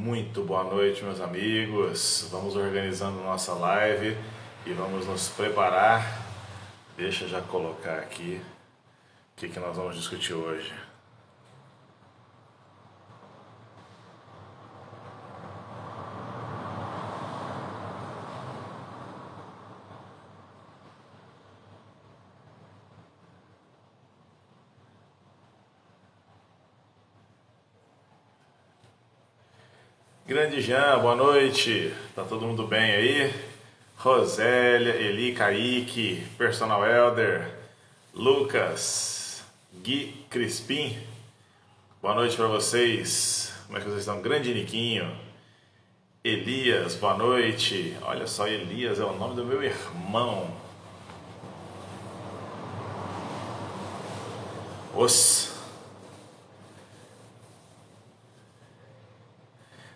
Muito boa noite, meus amigos. Vamos organizando nossa live e vamos nos preparar. Deixa eu já colocar aqui o que nós vamos discutir hoje. Grande Jean, boa noite. Tá todo mundo bem aí? Rosélia, Eli, Kaique, Personal Elder, Lucas, Gui, Crispim. Boa noite para vocês. Como é que vocês estão? Grande Niquinho. Elias, boa noite. Olha só, Elias é o nome do meu irmão.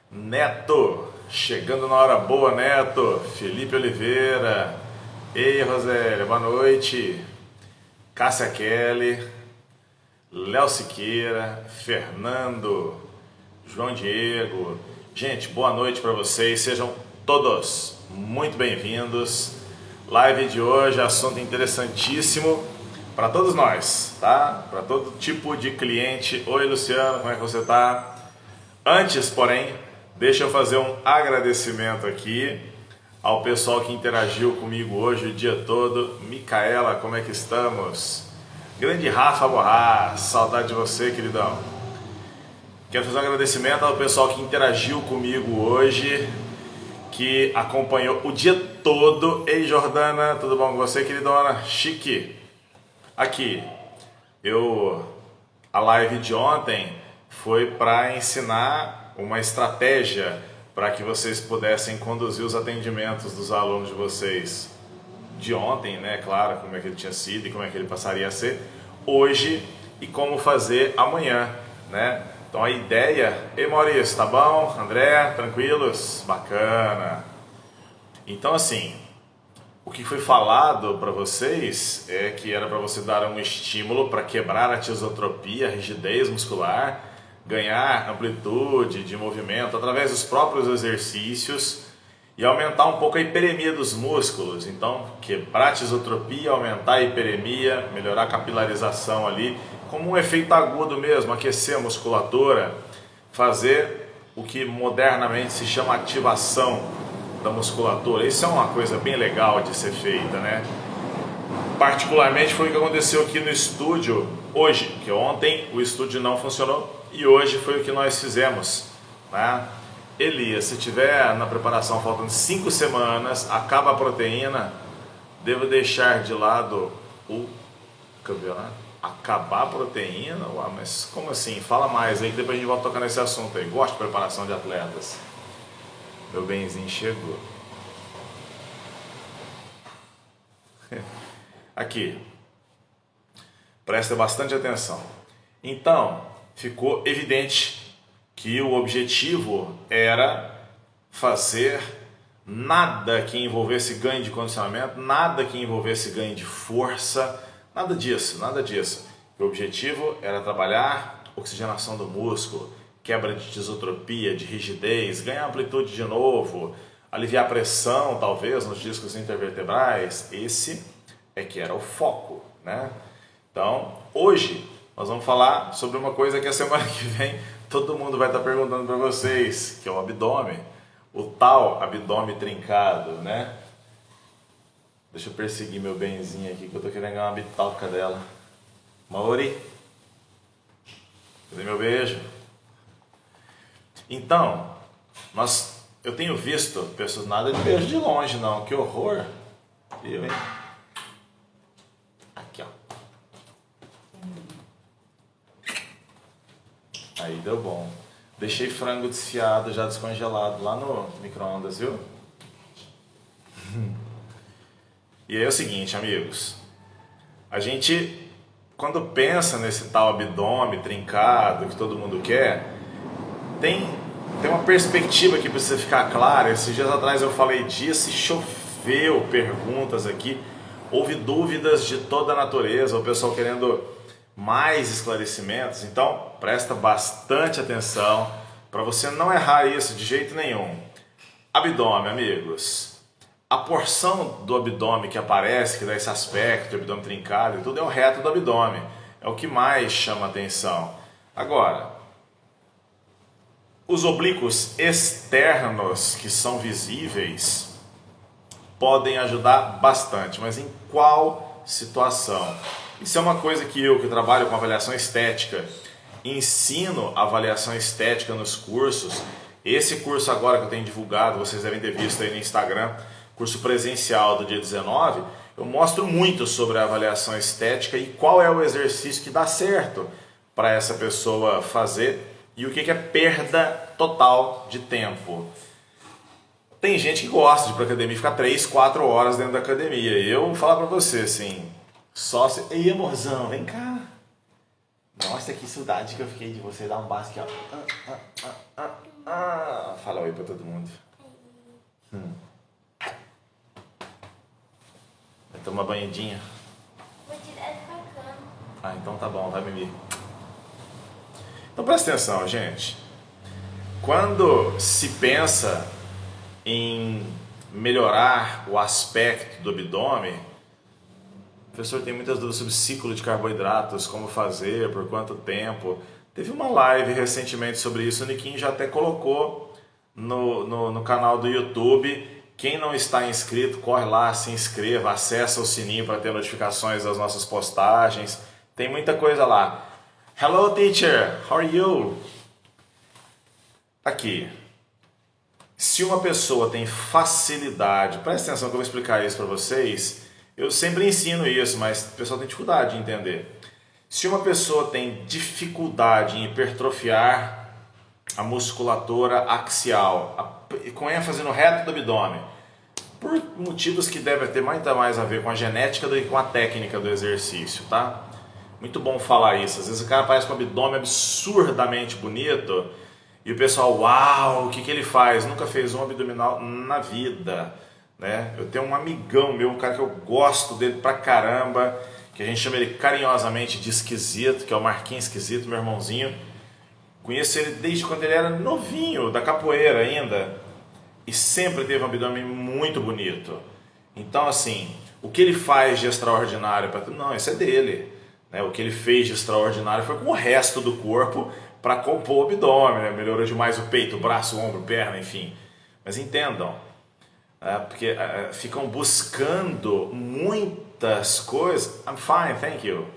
Neto, chegando na hora boa, Neto. Felipe Oliveira. Ei, Rosélia, boa noite. Cássia Kelly, Léo Siqueira, Fernando, João Diego. Gente, boa noite para vocês. Sejam todos muito bem-vindos. Live de hoje, assunto interessantíssimo para todos nós, tá? Para todo tipo de cliente. Oi, Luciano, como é que você tá? Antes, porém, deixa eu fazer um agradecimento aqui ao pessoal que interagiu comigo hoje o dia todo. Micaela, como é que estamos? Grande Rafa Borras, saudade de você, queridão. Quero fazer um agradecimento ao pessoal que interagiu comigo hoje, que acompanhou o dia todo. Ei, Jordana, tudo bom com você, queridona? Chique. Aqui, a live de ontem foi para ensinar uma estratégia para que vocês pudessem conduzir os atendimentos dos alunos de vocês de ontem, né? Claro, como é que ele tinha sido e como é que ele passaria a ser hoje e como fazer amanhã, né? Então a ideia... Ei, Maurício, tá bom? André, tranquilos? Bacana. Então assim, o que foi falado para vocês é que era para você dar um estímulo para quebrar a tisotropia, a rigidez muscular, ganhar amplitude de movimento através dos próprios exercícios e aumentar um pouco a hiperemia dos músculos. Então, quebrar a tisotropia, aumentar a hiperemia, melhorar a capilarização ali, como um efeito agudo mesmo, aquecer a musculatura, fazer o que modernamente se chama ativação da musculatura. Isso é uma coisa bem legal de ser feita, né? Particularmente foi o que aconteceu aqui no estúdio hoje, que ontem o estúdio não funcionou e hoje foi o que nós fizemos, né? Elias, se tiver na preparação faltando 5 semanas, acaba a proteína, devo deixar de lado o campeonato? Acabar a proteína? Ué, mas como assim? Fala mais aí que depois a gente volta tocar nesse assunto aí. Gosto de preparação de atletas. Meu benzinho chegou. Aqui, presta bastante atenção. Então, ficou evidente que o objetivo era fazer nada que envolvesse ganho de condicionamento, nada que envolvesse ganho de força, nada disso, nada disso. O objetivo era trabalhar oxigenação do músculo, quebra de tisotropia, de rigidez, ganhar amplitude de novo, aliviar a pressão talvez nos discos intervertebrais. Esse é que era o foco, né? Então, hoje nós vamos falar sobre uma coisa que a semana que vem todo mundo vai estar perguntando para vocês, que é o abdômen, o tal abdômen trincado, né? Deixa eu perseguir meu benzinho aqui que eu tô querendo ganhar uma bitoca dela. Mauri, cadê meu beijo? Então, eu tenho visto pessoas, nada de beijo de longe não, que horror. Eu, hein? Aqui, ó. Aí deu bom. Deixei frango desfiado, já descongelado lá no micro-ondas, viu? E aí é o seguinte, amigos. A gente, quando pensa nesse tal abdômen trincado que todo mundo quer, tem uma perspectiva que precisa ficar clara. Esses dias atrás eu falei disso e choveu perguntas aqui. Houve dúvidas de toda a natureza, o pessoal querendo mais esclarecimentos. Então, presta bastante atenção para você não errar isso de jeito nenhum. Abdômen, amigos. A porção do abdômen que aparece, que dá esse aspecto, abdômen trincado e tudo, é o reto do abdômen. É o que mais chama atenção. Agora, os oblíquos externos, que são visíveis, podem ajudar bastante, mas em qual situação? Isso é uma coisa que eu, que trabalho com avaliação estética, ensino avaliação estética nos cursos. Esse curso agora que eu tenho divulgado, vocês devem ter visto aí no Instagram, curso presencial do dia 19, eu mostro muito sobre a avaliação estética e qual é o exercício que dá certo para essa pessoa fazer e o que é perda total de tempo. Tem gente que gosta de ir para academia e ficar 3, 4 horas dentro da academia. Eu vou falar para você assim, só se... Ei, amorzão, vem cá. Nossa, que saudade que eu fiquei de você dar um basta aqui, ó. Fala oi para todo mundo. Vai tomar uma banhadinha? Vou direto pra cama. Ah, então tá bom, vai mimir. Então presta atenção, gente. Quando se pensa em melhorar o aspecto do abdômen, o professor tem muitas dúvidas sobre ciclo de carboidratos, como fazer, por quanto tempo. Teve uma live recentemente sobre isso, o Niquinho já até colocou no canal do YouTube. Quem não está inscrito, corre lá, se inscreva, acessa o sininho para ter notificações das nossas postagens. Tem muita coisa lá. Hello teacher, how are you? Aqui. Se uma pessoa tem facilidade, presta atenção que eu vou explicar isso para vocês. Eu sempre ensino isso, mas o pessoal tem dificuldade de entender. Se uma pessoa tem dificuldade em hipertrofiar a musculatura axial, com ênfase no reto do abdômen, por motivos que devem ter muito mais a ver com a genética do que com a técnica do exercício, tá? Muito bom falar isso. Às vezes o cara aparece com um abdômen absurdamente bonito e o pessoal, uau, o que ele faz? Nunca fez um abdominal na vida, né? Eu tenho um amigão meu, um cara que eu gosto dele pra caramba, que a gente chama ele carinhosamente de esquisito, que é o Marquinhos Esquisito, meu irmãozinho. Conheço ele desde quando ele era novinho, da capoeira ainda, e sempre teve um abdômen muito bonito. Então, assim, o que ele faz de extraordinário? Não, isso é dele. Né? O que ele fez de extraordinário foi com o resto do corpo para compor o abdômen. Né? Melhorou demais o peito, o braço, o ombro, perna, enfim. Mas entendam, porque ficam buscando muitas coisas. I'm fine, thank you.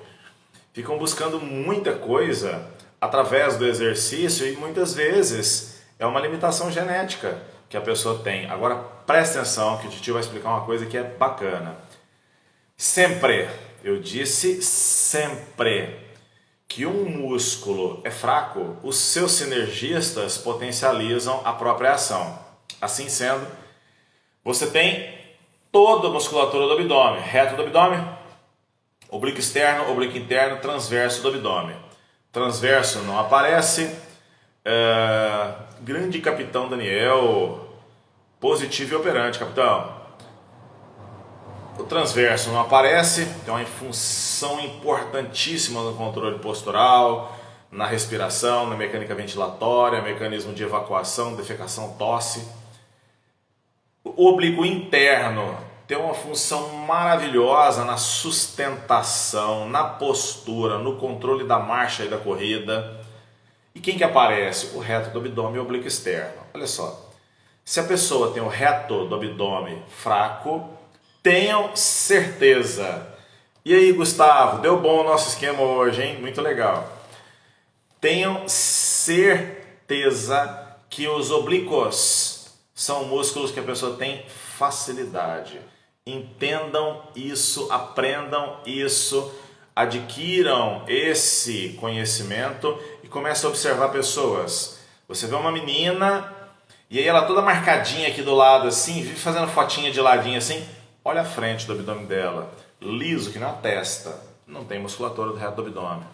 Ficam buscando muita coisa através do exercício e muitas vezes é uma limitação genética que a pessoa tem. Agora presta atenção que o tio vai explicar uma coisa que é bacana. Sempre, eu disse sempre, que um músculo é fraco, os seus sinergistas potencializam a própria ação. Assim sendo, você tem toda a musculatura do abdômen, reto do abdômen, oblíquo externo, oblíquo interno, transverso do abdômen. Transverso não aparece. Grande capitão Daniel, positivo e operante, capitão. O transverso não aparece, tem uma função importantíssima no controle postural, na respiração, na mecânica ventilatória, mecanismo de evacuação, defecação, tosse. O oblíquo interno tem uma função maravilhosa na sustentação, na postura, no controle da marcha e da corrida. E quem que aparece? O reto do abdômen e o oblíquo externo. Olha só, se a pessoa tem o reto do abdômen fraco, tenham certeza. E aí, Gustavo, deu bom o nosso esquema hoje, hein? Muito legal. Tenham certeza que os oblíquos são músculos que a pessoa tem facilidade. Entendam isso, aprendam isso, adquiram esse conhecimento e comecem a observar pessoas. Você vê uma menina e aí ela toda marcadinha aqui do lado assim, vive fazendo fotinha de ladinho assim, olha a frente do abdômen dela, liso que na testa, não tem musculatura do reto do abdômen.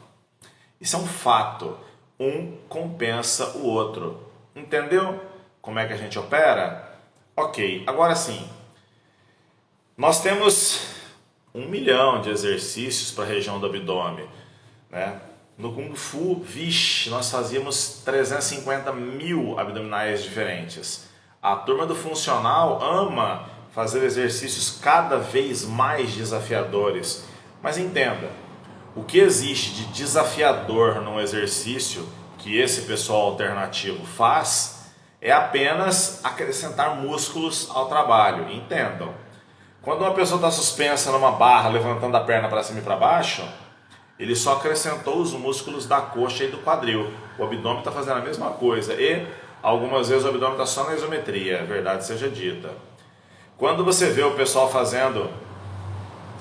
Isso é um fato, um compensa o outro. Entendeu como é que a gente opera? Ok, agora sim. Nós temos 1 milhão de exercícios para a região do abdômen, né? No Kung Fu, vixe, nós fazíamos 350 mil abdominais diferentes. A turma do funcional ama fazer exercícios cada vez mais desafiadores. Mas entenda, o que existe de desafiador num exercício que esse pessoal alternativo faz é apenas acrescentar músculos ao trabalho. Entendam, quando uma pessoa está suspensa numa barra, levantando a perna para cima e para baixo, ele só acrescentou os músculos da coxa e do quadril. O abdômen está fazendo a mesma coisa e algumas vezes o abdômen está só na isometria, verdade seja dita. Quando você vê o pessoal fazendo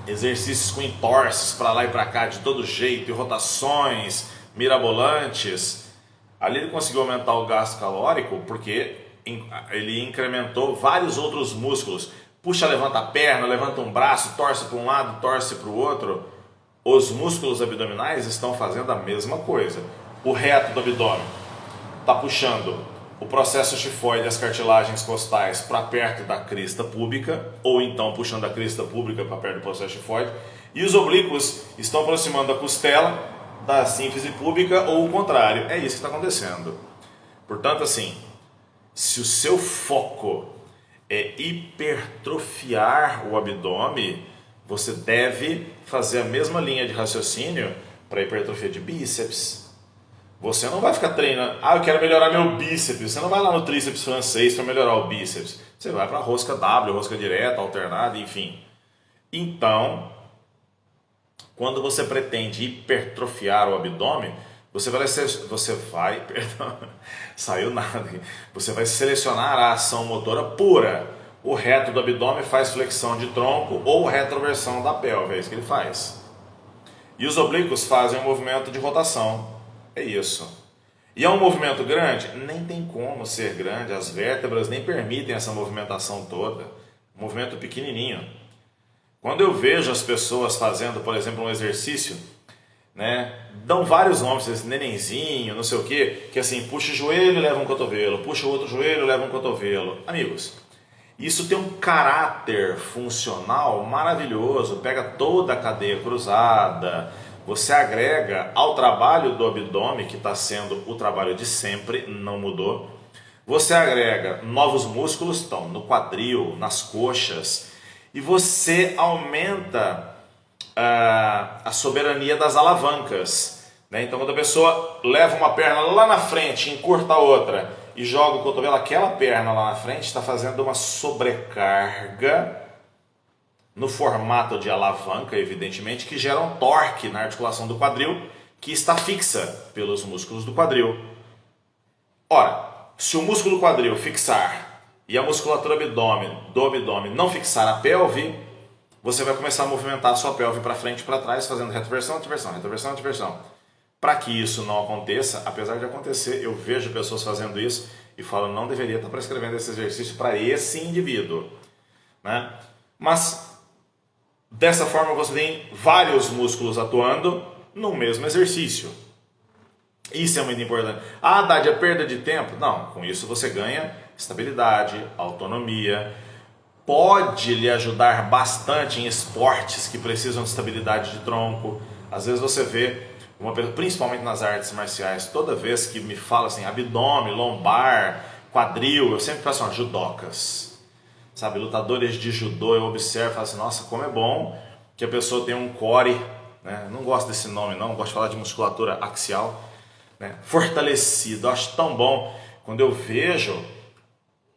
exercícios com entorses para lá e para cá de todo jeito, e rotações mirabolantes, ali ele conseguiu aumentar o gasto calórico porque ele incrementou vários outros músculos. Puxa, levanta a perna, levanta um braço, torce para um lado, torce para o outro. Os músculos abdominais estão fazendo a mesma coisa. O reto do abdômen está puxando o processo tifoide, as cartilagens costais para perto da crista púbica, ou então puxando a crista púbica para perto do processo tifoide, e os oblíquos estão aproximando a costela da sínfise púbica, ou o contrário. É isso que está acontecendo. Portanto, assim, se o seu foco é hipertrofiar o abdômen, você deve fazer a mesma linha de raciocínio para hipertrofia de bíceps. Você não vai ficar treinando, eu quero melhorar meu bíceps. Você não vai lá no tríceps francês para melhorar o bíceps. Você vai para a rosca W, rosca direta, alternada, enfim. Então, quando você pretende hipertrofiar o abdômen, você vai selecionar a ação motora pura. O reto do abdômen faz flexão de tronco ou retroversão da pelve, é isso que ele faz. E os oblíquos fazem um movimento de rotação, é isso. E é um movimento grande? Nem tem como ser grande, as vértebras nem permitem essa movimentação toda. Um movimento pequenininho. Quando eu vejo as pessoas fazendo, por exemplo, um exercício, dão vários nomes, nenenzinho, não sei o que assim, puxa o joelho, leva um cotovelo, puxa o outro joelho, leva um cotovelo. Amigos, isso tem um caráter funcional maravilhoso, pega toda a cadeia cruzada, você agrega ao trabalho do abdômen, que está sendo o trabalho de sempre, não mudou, você agrega novos músculos, estão no quadril, nas coxas, e você aumenta a soberania das alavancas. Então, quando a pessoa leva uma perna lá na frente, encurta a outra e joga o cotovelo, aquela perna lá na frente está fazendo uma sobrecarga no formato de alavanca, evidentemente, que gera um torque na articulação do quadril, que está fixa pelos músculos do quadril. Ora, se o músculo do quadril fixar e a musculatura do abdômen não fixar a pelve, você vai começar a movimentar a sua pelve para frente e para trás, fazendo retroversão, antiversão, retroversão, antiversão. Para que isso não aconteça, apesar de acontecer, eu vejo pessoas fazendo isso e falo, não deveria estar prescrevendo esse exercício para esse indivíduo. Mas, dessa forma, você tem vários músculos atuando no mesmo exercício. Isso é muito importante. Dade, é perda de tempo? Não, com isso você ganha estabilidade, autonomia. Pode lhe ajudar bastante em esportes que precisam de estabilidade de tronco. Às vezes você vê, principalmente nas artes marciais, toda vez que me fala assim, abdômen, lombar, quadril, eu sempre peço judocas. Sabe, lutadores de judô, eu observo e falo assim, nossa, como é bom que a pessoa tenha um core, não gosto desse nome não, gosto de falar de musculatura axial, fortalecido. Eu acho tão bom quando eu vejo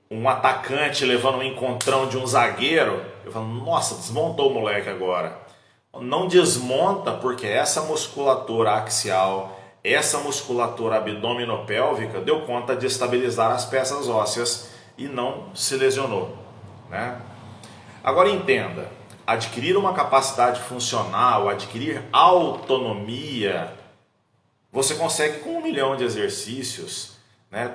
um atacante levando um encontrão de um zagueiro, eu falo, nossa, desmontou o moleque agora. Não desmonta, porque essa musculatura axial, essa musculatura abdominopélvica deu conta de estabilizar as peças ósseas e não se lesionou. Agora entenda, adquirir uma capacidade funcional, adquirir autonomia, você consegue com 1 milhão de exercícios.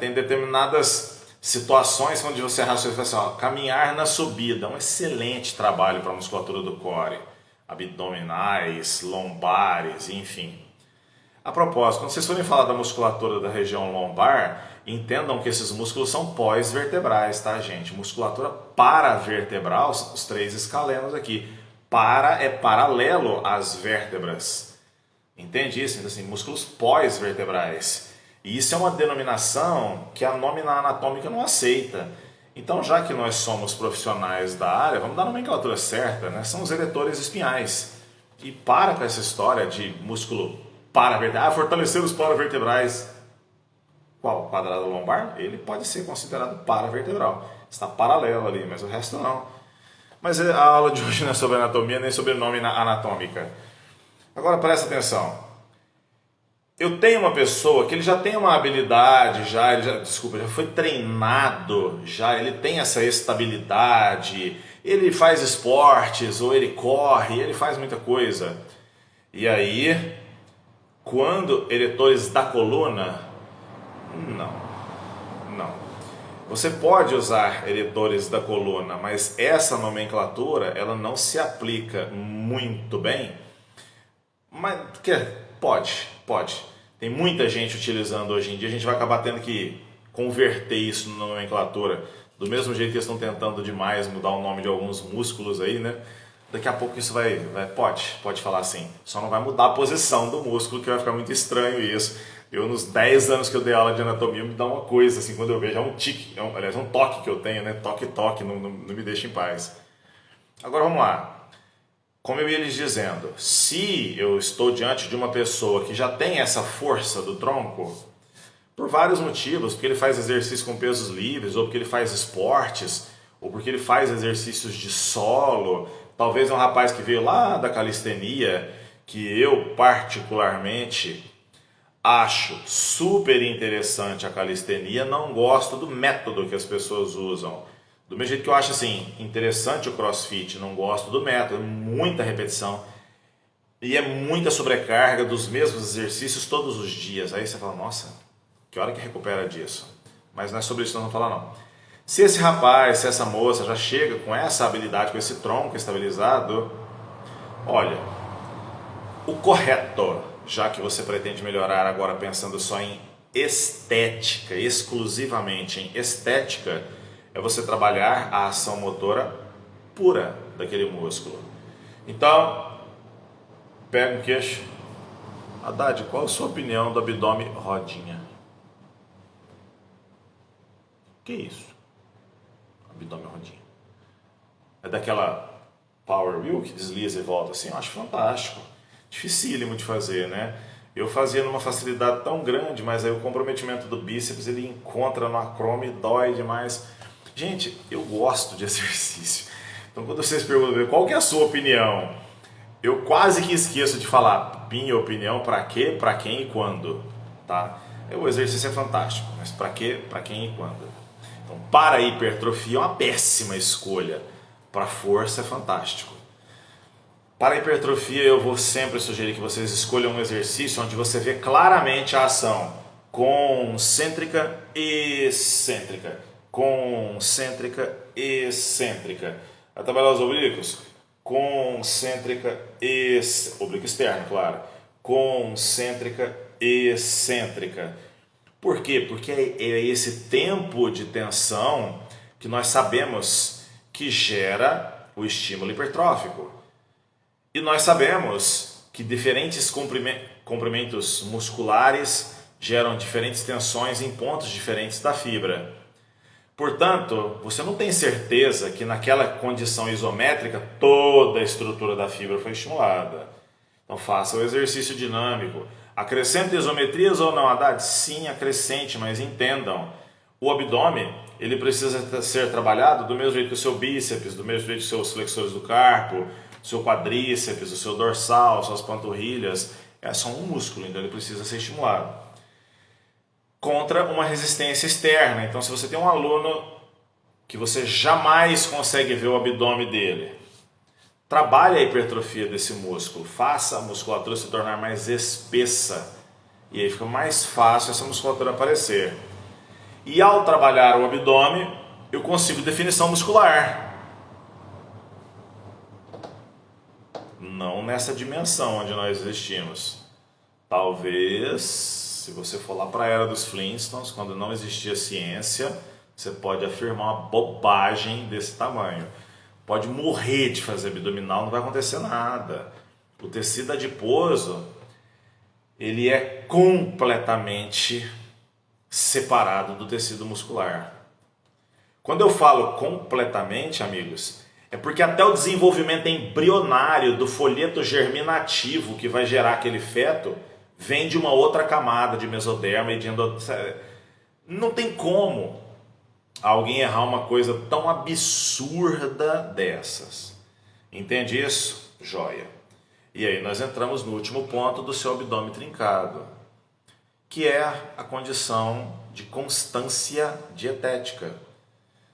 Tem determinadas situações onde você raciocina assim, caminhar na subida, um excelente trabalho para a musculatura do core, abdominais, lombares, enfim. A propósito, quando vocês forem falar da musculatura da região lombar, entendam que esses músculos são pós-vertebrais, tá, gente? Musculatura paravertebral, os 3 escalenos aqui. Para é paralelo às vértebras. Entende isso? Então, assim, músculos pós-vertebrais. E isso é uma denominação que a nómina anatômica não aceita. Então, já que nós somos profissionais da área, vamos dar a nomenclatura certa, né? São os eretores espinhais. E para com essa história de músculo paravertebral, fortalecer os paravertebrais. Qual? O quadrado lombar? Ele pode ser considerado paravertebral. Está paralelo ali, mas o resto não. Mas a aula de hoje não é sobre anatomia, nem sobre nómina anatômica. Agora presta atenção. Eu tenho uma pessoa que ele já tem uma habilidade, já foi treinado, já ele tem essa estabilidade, ele faz esportes, ou ele corre, ele faz muita coisa. E aí, quando eretores da coluna, não. Você pode usar eretores da coluna, mas essa nomenclatura, ela não se aplica muito bem. Mas pode. Tem muita gente utilizando hoje em dia, a gente vai acabar tendo que converter isso na nomenclatura. Do mesmo jeito que eles estão tentando demais mudar o nome de alguns músculos aí, né? Daqui a pouco isso pode falar assim. Só não vai mudar a posição do músculo, que vai ficar muito estranho isso. Eu, nos 10 anos que eu dei aula de anatomia, me dá uma coisa, assim, quando eu vejo, é um tique, aliás, um toque que eu tenho, né? Toque, não me deixa em paz. Agora vamos lá. Como eu ia lhes dizendo, se eu estou diante de uma pessoa que já tem essa força do tronco, por vários motivos, porque ele faz exercício com pesos livres, ou porque ele faz esportes, ou porque ele faz exercícios de solo, talvez é um rapaz que veio lá da calistenia, que eu particularmente acho super interessante a calistenia, não gosto do método que as pessoas usam. Do mesmo jeito que eu acho assim, interessante o CrossFit, não gosto do método, muita repetição e é muita sobrecarga dos mesmos exercícios todos os dias. Aí você fala, nossa, que hora que recupera disso? Mas não é sobre isso que nós vamos falar não. Se esse rapaz, se essa moça já chega com essa habilidade, com esse tronco estabilizado, olha, o correto, já que você pretende melhorar agora pensando só em estética, exclusivamente em estética, é você trabalhar a ação motora pura daquele músculo. Então, pega um queixo. Haddad, qual a sua opinião do abdômen rodinha? Que isso? Abdômen rodinha. É daquela power wheel que desliza e volta assim? Eu acho fantástico. Dificílimo de fazer, né? Eu fazia numa facilidade tão grande, mas aí o comprometimento do bíceps ele encontra no acrome, dói demais. Gente, eu gosto de exercício. Então quando vocês perguntam qual que é a sua opinião, eu quase que esqueço de falar minha opinião para quê, para quem e quando, tá? O exercício é fantástico, mas para quê, para quem e quando? Então, para a hipertrofia é uma péssima escolha, para força é fantástico. Para a hipertrofia eu vou sempre sugerir que vocês escolham um exercício onde você vê claramente a ação concêntrica e excêntrica. Concêntrica e excêntrica. A trabalhar os oblíquos? Concêntrica e... oblíquo externo, claro. Concêntrica e excêntrica. Por quê? Porque é esse tempo de tensão que nós sabemos que gera o estímulo hipertrófico. E nós sabemos que diferentes comprimentos musculares geram diferentes tensões em pontos diferentes da fibra. Portanto, você não tem certeza que naquela condição isométrica toda a estrutura da fibra foi estimulada. Então faça o exercício dinâmico. Acrescenta isometrias ou não, Haddad? Sim, acrescente, mas entendam. O abdômen ele precisa ser trabalhado do mesmo jeito que o seu bíceps, do mesmo jeito que os seus flexores do carpo, o seu quadríceps, o seu dorsal, suas panturrilhas. É só um músculo, então ele precisa ser estimulado. Contra uma resistência externa. Então, se você tem um aluno que você jamais consegue ver o abdômen dele, trabalhe a hipertrofia desse músculo, faça a musculatura se tornar mais espessa e aí fica mais fácil essa musculatura aparecer. E ao trabalhar o abdômen, eu consigo definição muscular. Não nessa dimensão onde nós existimos. Talvez, se você for lá para a era dos Flintstones, quando não existia ciência, você pode afirmar uma bobagem desse tamanho. Pode morrer de fazer abdominal, não vai acontecer nada. O tecido adiposo, ele é completamente separado do tecido muscular. Quando eu falo completamente, amigos, é porque até o desenvolvimento embrionário do folheto germinativo que vai gerar aquele feto vem de uma outra camada de mesoderma e de endoderma. Não tem como alguém errar uma coisa tão absurda dessas. Entende isso? Joia. E aí nós entramos no último ponto do seu abdômen trincado, que é a condição de constância dietética.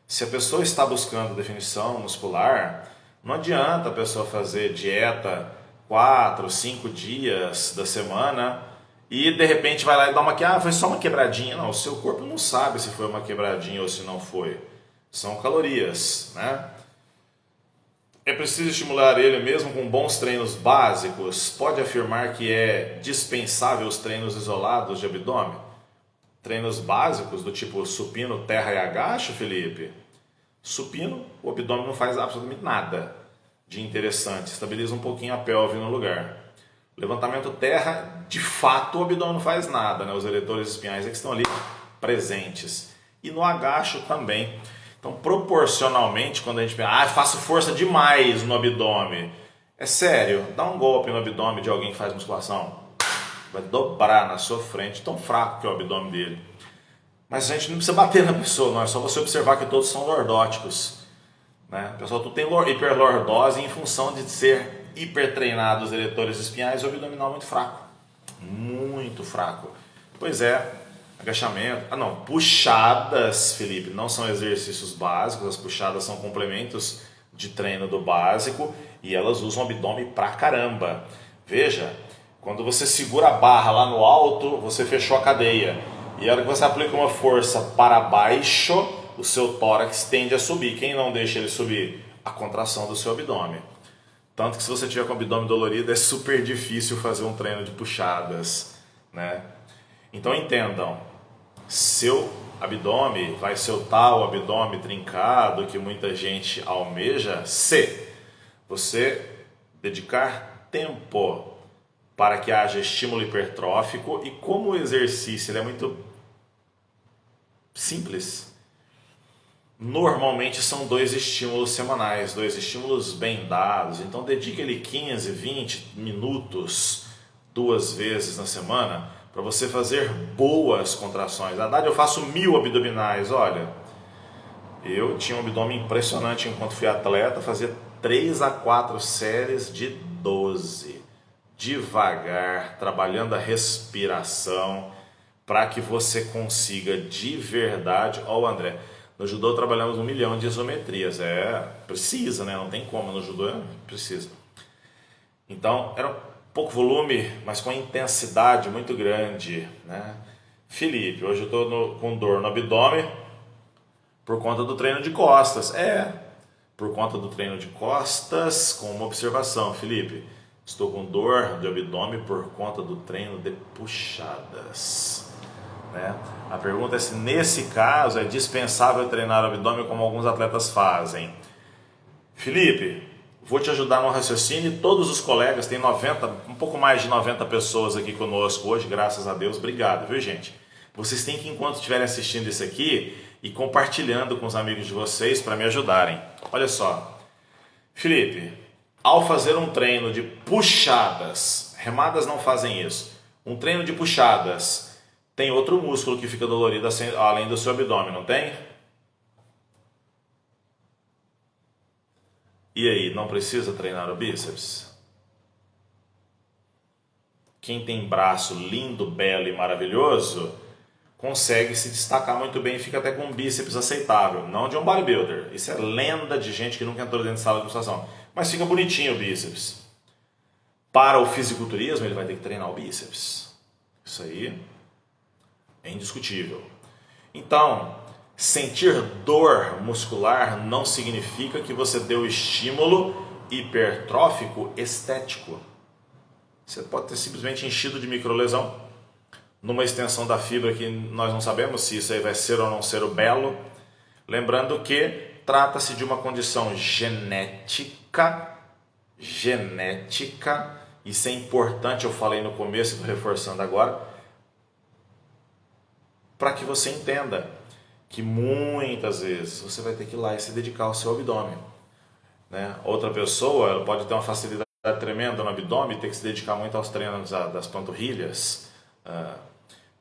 Se a pessoa está buscando definição muscular, não adianta a pessoa fazer dieta 4, 5 dias da semana e de repente vai lá e dá foi só uma quebradinha. Não, o seu corpo não sabe se foi uma quebradinha ou se não foi. São calorias, né? É preciso estimular ele mesmo com bons treinos básicos. Pode afirmar que é dispensável os treinos isolados de abdômen? Treinos básicos do tipo supino, terra e agacho, Felipe? Supino, o abdômen não faz absolutamente nada de interessante. Estabiliza um pouquinho a pelve no lugar. Levantamento terra, de fato o abdômen não faz nada, né? Os eretores espinhais é que estão ali presentes. E no agacho também. Então, proporcionalmente, quando a gente pensa, faço força demais no abdômen. É sério, dá um golpe no abdômen de alguém que faz musculação. Vai dobrar na sua frente, tão fraco que é o abdômen dele. Mas a gente não precisa bater na pessoa, não. É só você observar que todos são lordóticos, né? O pessoal, tu tem hiperlordose em função de ser hipertreinado os eretores espinhais e o abdominal muito fraco. Muito fraco. Pois é, agachamento. Puxadas, Felipe, não são exercícios básicos. As puxadas são complementos de treino do básico e elas usam o abdômen pra caramba. Veja, quando você segura a barra lá no alto, você fechou a cadeia. E a hora que você aplica uma força para baixo, o seu tórax tende a subir. Quem não deixa ele subir? A contração do seu abdômen. Tanto que se você tiver com o abdômen dolorido, é super difícil fazer um treino de puxadas, né? Então entendam, seu abdômen vai ser o tal abdômen trincado que muita gente almeja se você dedicar tempo para que haja estímulo hipertrófico. E como o exercício ele é muito simples, normalmente são 2 estímulos semanais, 2 estímulos bem dados. Então dedique ele 15, 20 minutos 2 vezes na semana para você fazer boas contrações. Haddad, eu faço 1000 abdominais. Olha, eu tinha um abdômen impressionante enquanto fui atleta, fazia 3 a 4 séries de 12. Devagar, trabalhando a respiração, para que você consiga de verdade. André, no judô trabalhamos 1 milhão de isometrias. Precisa, né? Não tem como, no judô precisa. Então, era pouco volume, mas com intensidade muito grande, né? Felipe, hoje eu estou com dor no abdômen por conta do treino de costas. Por conta do treino de costas, com uma observação, Felipe. Estou com dor de abdômen por conta do treino de puxadas, né? A pergunta é se nesse caso é dispensável treinar o abdômen como alguns atletas fazem. Felipe, vou te ajudar no raciocínio. Todos os colegas, tem um pouco mais de 90 pessoas aqui conosco hoje, graças a Deus. Obrigado, viu, gente? Vocês têm que, enquanto estiverem assistindo isso aqui, ir compartilhando com os amigos de vocês para me ajudarem. Olha só, Felipe, ao fazer um treino de puxadas, remadas não fazem isso, um treino de puxadas, tem outro músculo que fica dolorido além do seu abdômen, não tem? E aí, não precisa treinar o bíceps? Quem tem braço lindo, belo e maravilhoso, consegue se destacar muito bem e fica até com um bíceps aceitável. Não de um bodybuilder. Isso é lenda de gente que nunca entrou dentro de sala de musculação. Mas fica bonitinho o bíceps. Para o fisiculturismo, ele vai ter que treinar o bíceps. Isso aí é indiscutível. Então, sentir dor muscular não significa que você deu estímulo hipertrófico estético. Você pode ter simplesmente enchido de microlesão numa extensão da fibra que nós não sabemos se isso aí vai ser ou não ser o belo. Lembrando que trata-se de uma condição genética Isso é importante, eu falei no começo e estou reforçando agora, para que você entenda que muitas vezes você vai ter que ir lá e se dedicar ao seu abdômen, né? Outra pessoa ela pode ter uma facilidade tremenda no abdômen e ter que se dedicar muito aos treinos das panturrilhas.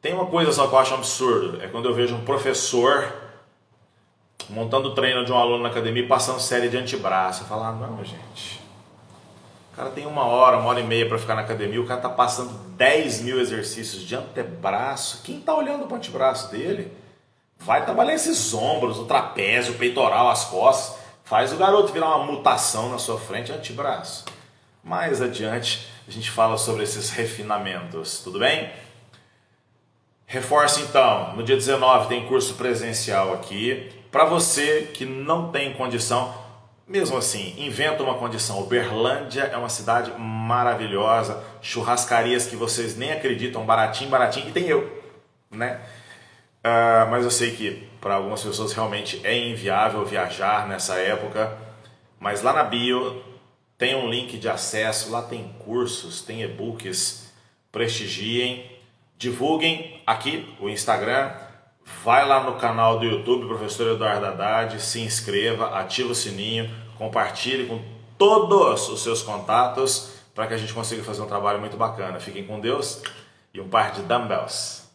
Tem uma coisa só que eu acho um absurdo, é quando eu vejo um professor montando o treino de um aluno na academia e passando série de antebraço. Eu falo, não, gente, o cara tem 1 hora e meia para ficar na academia, o cara tá passando 10 mil exercícios de antebraço. Quem tá olhando para o antebraço dele? Vai trabalhar esses ombros, o trapézio, o peitoral, as costas. Faz o garoto virar uma mutação na sua frente, antebraço. Mais adiante a gente fala sobre esses refinamentos, tudo bem? Reforço então, no dia 19 tem curso presencial aqui. Para você que não tem condição, mesmo assim, inventa uma condição. Uberlândia é uma cidade maravilhosa, churrascarias que vocês nem acreditam, baratinho, baratinho, e tem eu, né? Mas eu sei que para algumas pessoas realmente é inviável viajar nessa época, mas lá na bio tem um link de acesso, lá tem cursos, tem e-books, prestigiem, divulguem aqui o Instagram, vai lá no canal do YouTube, Professor Eduardo Haddad, se inscreva, ativa o sininho, compartilhe com todos os seus contatos para que a gente consiga fazer um trabalho muito bacana. Fiquem com Deus e um par de dumbbells.